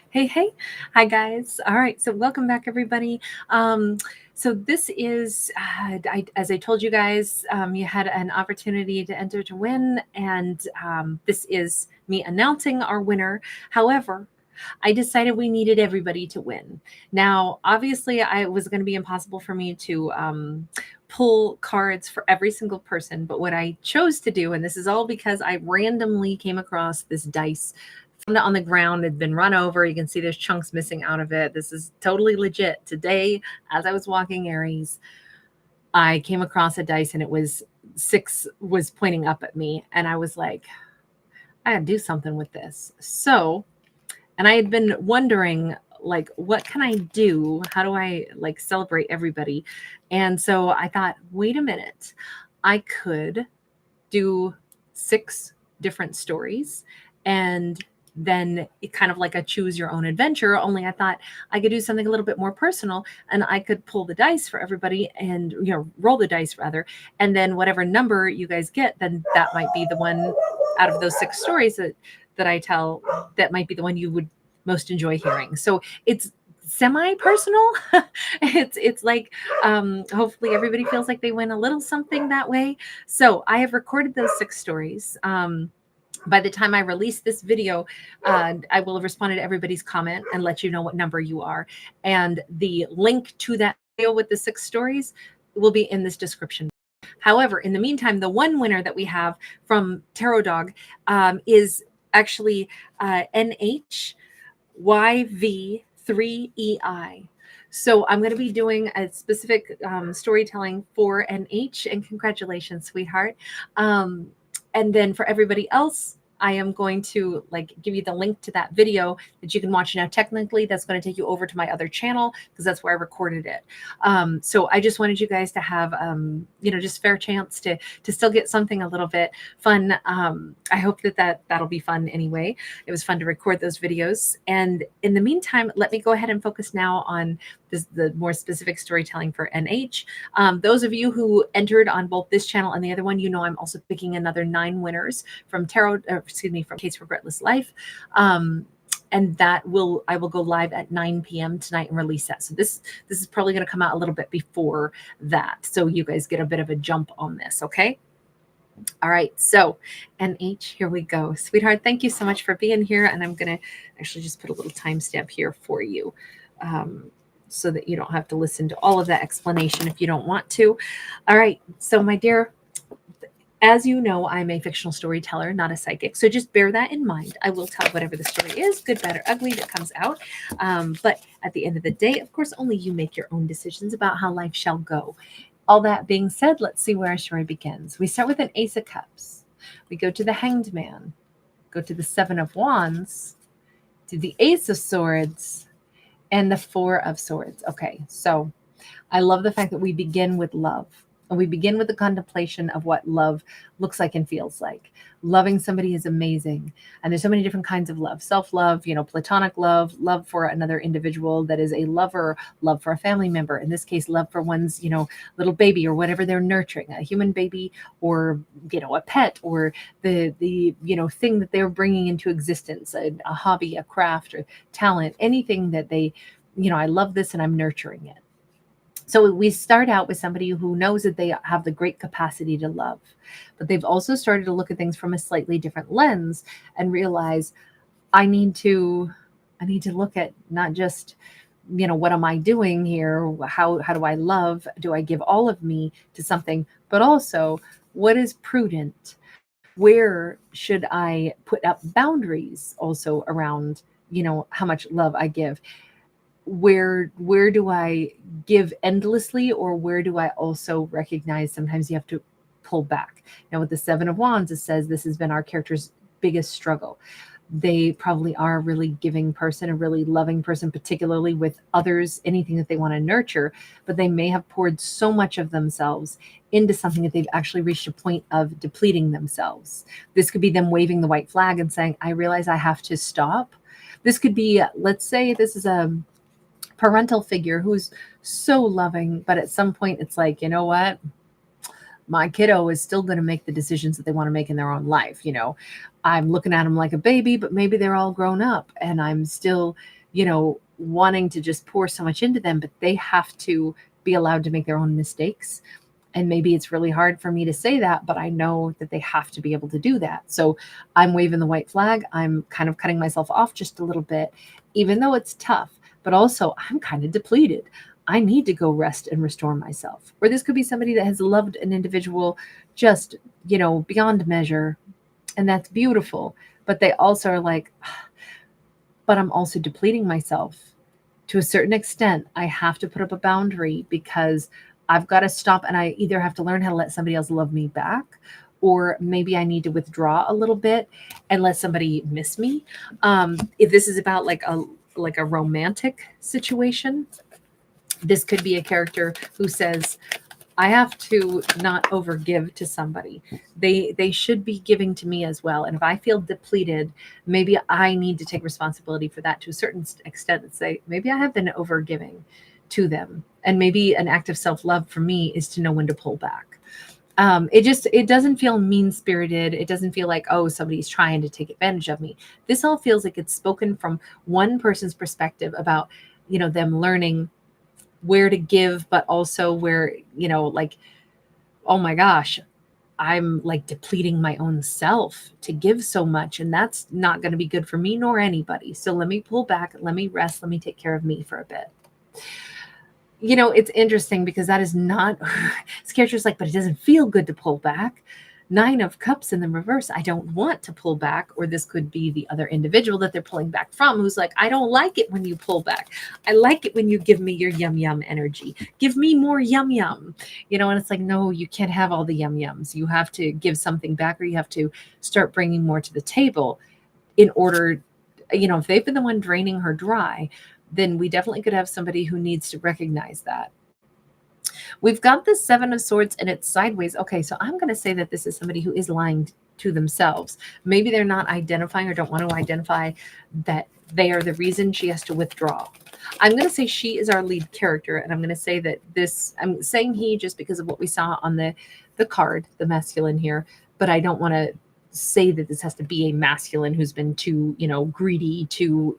Hey, hey. Hi, guys. All right. So, welcome back, everybody. So, this is, as I told you guys, you had an opportunity to enter to win. And this is me announcing our winner. However, I decided we needed everybody to win. Now, obviously, it was going to be impossible for me to pull cards for every single person. But what I chose to do, and this is all because I randomly came across this dice, found it on the ground, had been run over. You can see there's chunks missing out of it. This is totally legit. Today, as I was walking Aries, I came across a dice and it was six was pointing up at me. And I was like, I gotta do something with this. So, and I had been wondering, like, what can I do? How do I like celebrate everybody? And so I thought, wait a minute, I could do six different stories and then it kind of like a choose your own adventure. Only I thought I could do something a little bit more personal and I could pull the dice for everybody and, roll the dice rather. And then whatever number you guys get, then that might be the one out of those six stories that I tell that might be the one you would most enjoy hearing. So it's semi-personal. It's like hopefully everybody feels like they win a little something that way. So I have recorded those six stories. By the time I release this video, I will have responded to everybody's comment and let you know what number you are. And the link to that video with the six stories will be in this description. However, in the meantime, the one winner that we have from Tarot Dog is actually NHYV3EI. So I'm going to be doing a specific storytelling for NH, and congratulations, sweetheart. And then for everybody else, I am going to like give you the link to that video that you can watch now. Technically, that's going to take you over to my other channel because that's where I recorded it. So I just wanted you guys to have, just fair chance to still get something a little bit fun. I hope that'll be fun anyway. It was fun to record those videos. And in the meantime, let me go ahead and focus now on the more specific storytelling for NH. Those of you who entered on both this channel and the other one, I'm also picking another 9 winners from from Case Regretless Life. And I will go live at 9 p.m. tonight and release that. So this is probably going to come out a little bit before that. So you guys get a bit of a jump on this. Okay. All right. So NH, here we go. Sweetheart, thank you so much for being here. And I'm going to actually just put a little timestamp here for you. So that you don't have to listen to all of that explanation if you don't want to. All right. So my dear, as you know, I'm a fictional storyteller, not a psychic. So just bear that in mind. I will tell whatever the story is, good, bad, or ugly, that comes out. But at the end of the day, of course, only you make your own decisions about how life shall go. All that being said, let's see where our story begins. We start with an Ace of Cups. We go to the Hanged Man, go to the Seven of Wands, to the Ace of Swords, and the Four of Swords. Okay, so I love the fact that we begin with love. And we begin with the contemplation of what love looks like and feels like. Loving somebody is amazing. And there's so many different kinds of love. Self-love, platonic love, love for another individual that is a lover, love for a family member. In this case, love for one's, little baby or whatever they're nurturing, a human baby or, a pet or the thing that they're bringing into existence, a hobby, a craft or talent, anything that they, I love this and I'm nurturing it. So we start out with somebody who knows that they have the great capacity to love, but they've also started to look at things from a slightly different lens and realize I need to look at not just, what am I doing here? How do I love? Do I give all of me to something? But also, what is prudent? Where should I put up boundaries also around, how much love I give? Where do I give endlessly, or where do I also recognize sometimes you have to pull back? Now with the Seven of Wands, it says this has been our character's biggest struggle. They probably are a really giving person, a really loving person, particularly with others, anything that they want to nurture, but they may have poured so much of themselves into something that they've actually reached a point of depleting themselves. This could be them waving the white flag and saying, I realize I have to stop. This could be, let's say this is a parental figure who's so loving, but at some point it's like, you know what? My kiddo is still going to make the decisions that they want to make in their own life. I'm looking at them like a baby, but maybe they're all grown up and I'm still, wanting to just pour so much into them, but they have to be allowed to make their own mistakes. And maybe it's really hard for me to say that, but I know that they have to be able to do that. So I'm waving the white flag. I'm kind of cutting myself off just a little bit, even though it's tough, but also I'm kind of depleted. I need to go rest and restore myself. Or this could be somebody that has loved an individual just, beyond measure. And that's beautiful. But they also are like, but I'm also depleting myself to a certain extent. I have to put up a boundary because I've got to stop, and I either have to learn how to let somebody else love me back, or maybe I need to withdraw a little bit and let somebody miss me. If this is about like a romantic situation, this could be a character who says, I have to not overgive to somebody. They should be giving to me as well. And if I feel depleted, maybe I need to take responsibility for that to a certain extent and say, maybe I have been overgiving to them. And maybe an act of self-love for me is to know when to pull back. It doesn't feel mean-spirited. It doesn't feel like, oh, somebody's trying to take advantage of me. This all feels like it's spoken from one person's perspective about, them learning where to give, but also where, like, oh my gosh, I'm like depleting my own self to give so much. And that's not going to be good for me nor anybody. So let me pull back, let me rest, let me take care of me for a bit. It's interesting because that is not, this character's like, but it doesn't feel good to pull back. 9 of Cups in the reverse. I don't want to pull back. Or this could be the other individual that they're pulling back from, who's like, I don't like it when you pull back. I like it when you give me your yum yum energy. Give me more yum yum. And it's like, no, you can't have all the yum yums. You have to give something back, or you have to start bringing more to the table in order, if they've been the one draining her dry, then we definitely could have somebody who needs to recognize that. We've got the 7 of Swords and it's sideways. Okay, so I'm going to say that this is somebody who is lying to themselves. Maybe they're not identifying or don't want to identify that they are the reason she has to withdraw. I'm going to say she is our lead character, and I'm going to say that I'm saying he just because of what we saw on the card, the masculine here, but I don't want to say that this has to be a masculine who's been too, greedy, too,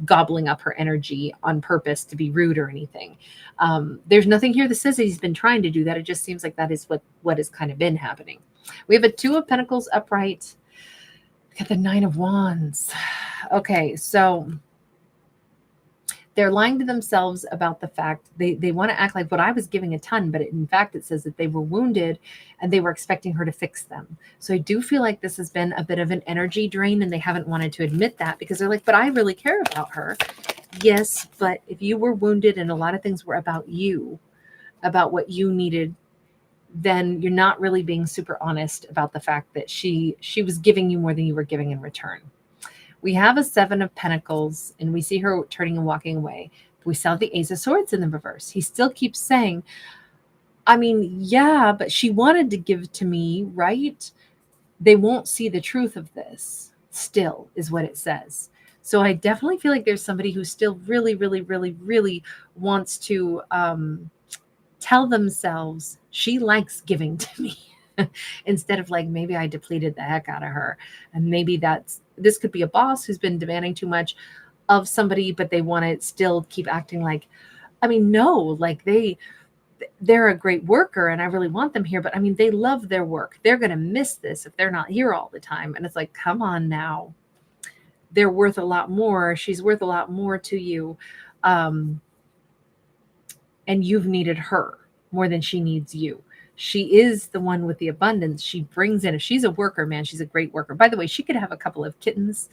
gobbling up her energy on purpose to be rude or anything. There's nothing here that says that he's been trying to do that. It just seems like that is what has kind of been happening. We have a 2 of Pentacles upright. We got the 9 of Wands. Okay, so they're lying to themselves about the fact they want to act like, but I was giving a ton, but in fact, it says that they were wounded and they were expecting her to fix them. So I do feel like this has been a bit of an energy drain, and they haven't wanted to admit that because they're like, but I really care about her. Yes, but if you were wounded and a lot of things were about you, about what you needed, then you're not really being super honest about the fact that she was giving you more than you were giving in return. We have a 7 of Pentacles, and we see her turning and walking away. We saw the Ace of Swords in the reverse. He still keeps saying, I mean, yeah, but she wanted to give to me, right? They won't see the truth of this still, is what it says. So I definitely feel like there's somebody who still really, really, really, really wants to tell themselves she likes giving to me. Instead of like, maybe I depleted the heck out of her. And maybe this could be a boss who's been demanding too much of somebody, but they want to still keep acting like, I mean, no, like they're a great worker and I really want them here, but I mean, they love their work. They're going to miss this if they're not here all the time. And it's like, come on now. They're worth a lot more. She's worth a lot more to you. And you've needed her more than she needs you. She is the one with the abundance. She brings in, if she's a worker, man, she's a great worker. By the way, she could have a couple of kittens.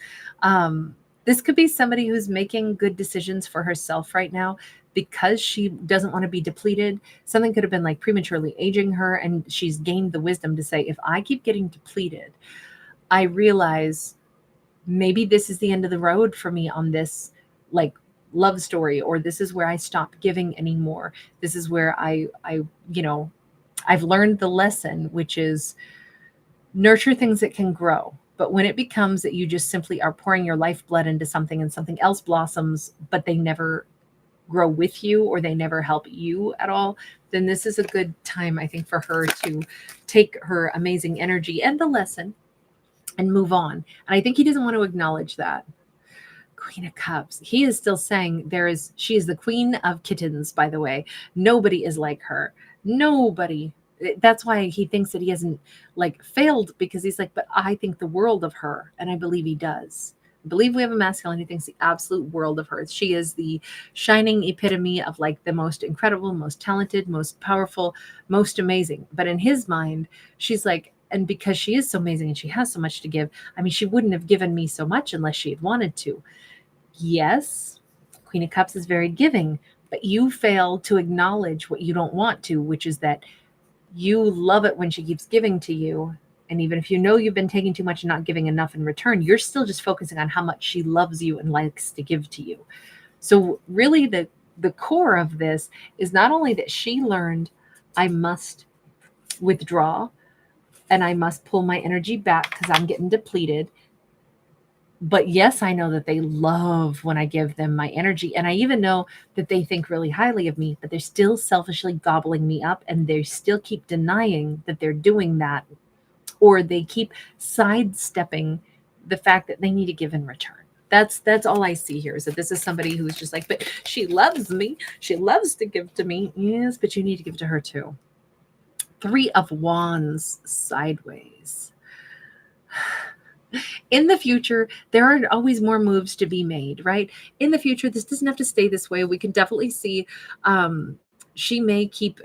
This could be somebody who's making good decisions for herself right now because she doesn't want to be depleted. Something could have been like prematurely aging her, and she's gained the wisdom to say, if I keep getting depleted, I realize maybe this is the end of the road for me on this like love story, or this is where I stop giving anymore. This is where I've learned the lesson, which is nurture things that can grow. But when it becomes that you just simply are pouring your lifeblood into something and something else blossoms, but they never grow with you or they never help you at all, then this is a good time, I think, for her to take her amazing energy and the lesson and move on. And I think he doesn't want to acknowledge that. Queen of Cups. He is still saying she is the queen of kittens, by the way. Nobody is like her. Nobody. That's why he thinks that he hasn't like failed, because he's like, but I think the world of her. And I believe he does. I believe we have a masculine who thinks the absolute world of her. She is the shining epitome of like the most incredible, most talented, most powerful, most amazing. But in his mind, she's like, and because she is so amazing and she has so much to give, I mean, she wouldn't have given me so much unless she had wanted to. Yes, Queen of Cups is very giving, but you fail to acknowledge what you don't want to, which is that you love it when she keeps giving to you. And even if you know you've been taking too much and not giving enough in return, you're still just focusing on how much she loves you and likes to give to you. So really the core of this is not only that she learned, I must withdraw and I must pull my energy back because I'm getting depleted. But yes, I know that they love when I give them my energy. And I even know that they think really highly of me, but they're still selfishly gobbling me up, and they still keep denying that they're doing that, or they keep sidestepping the fact that they need to give in return. That's all I see here, is that this is somebody who's just like, but she loves me. She loves to give to me. Yes, but you need to give to her too. Three of Wands sideways. In the future, there are always more moves to be made, right? In the future, this doesn't have to stay this way. We can definitely see she may keep,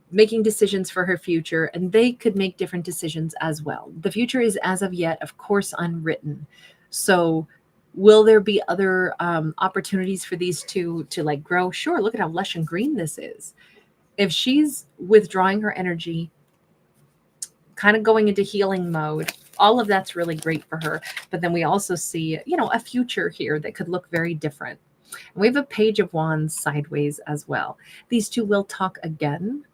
making decisions for her future, and they could make different decisions as well. The future is, as of yet, of course, unwritten. So will there be other opportunities for these two to like grow? Sure. Look at how lush and green this is. If she's withdrawing her energy, kind of going into healing mode, all of that's really great for her. But then we also see, a future here that could look very different. And we have a Page of Wands sideways as well. These two will talk again.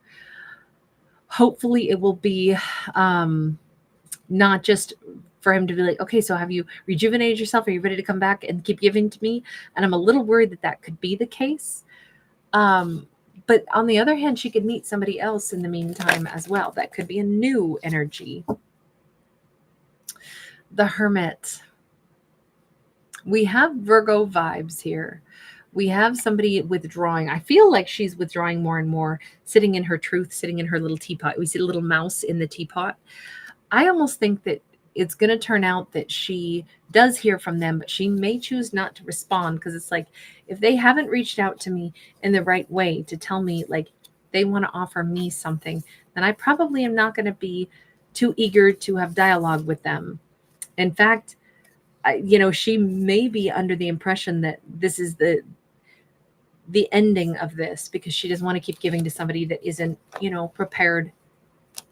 Hopefully it will be not just for him to be like, okay, so have you rejuvenated yourself? Are you ready to come back and keep giving to me? And I'm a little worried that that could be the case. But on the other hand, she could meet somebody else in the meantime as well. That could be a new energy. The Hermit. We have Virgo vibes here. We have somebody withdrawing. I feel like she's withdrawing more and more, sitting in her truth, sitting in her little teapot. We see a little mouse in the teapot. I almost think that it's going to turn out that she does hear from them, but she may choose not to respond, because it's like, if they haven't reached out to me in the right way to tell me like they want to offer me something, then I probably am not going to be too eager to have dialogue with them. In fact, she may be under the impression that this is the ending of this, because she doesn't want to keep giving to somebody that isn't, prepared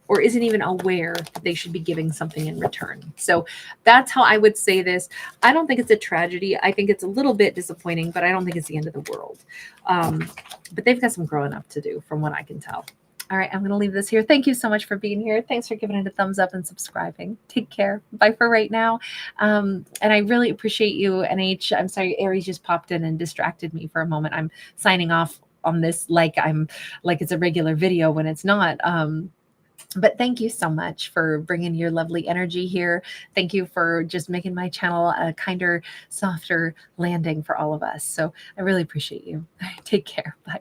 or isn't even aware that they should be giving something in return. So that's how I would say this. I don't think it's a tragedy. I think it's a little bit disappointing, but I don't think it's the end of the world. But they've got some growing up to do, from what I can tell. All right, I'm going to leave this here. Thank you so much for being here. Thanks for giving it a thumbs up and subscribing. Take care. Bye for right now. And I really appreciate you, NH. I'm sorry, Aries just popped in and distracted me for a moment. I'm signing off on this like it's a regular video when it's not. But thank you so much for bringing your lovely energy here. Thank you for just making my channel a kinder, softer landing for all of us. So I really appreciate you. Take care. Bye.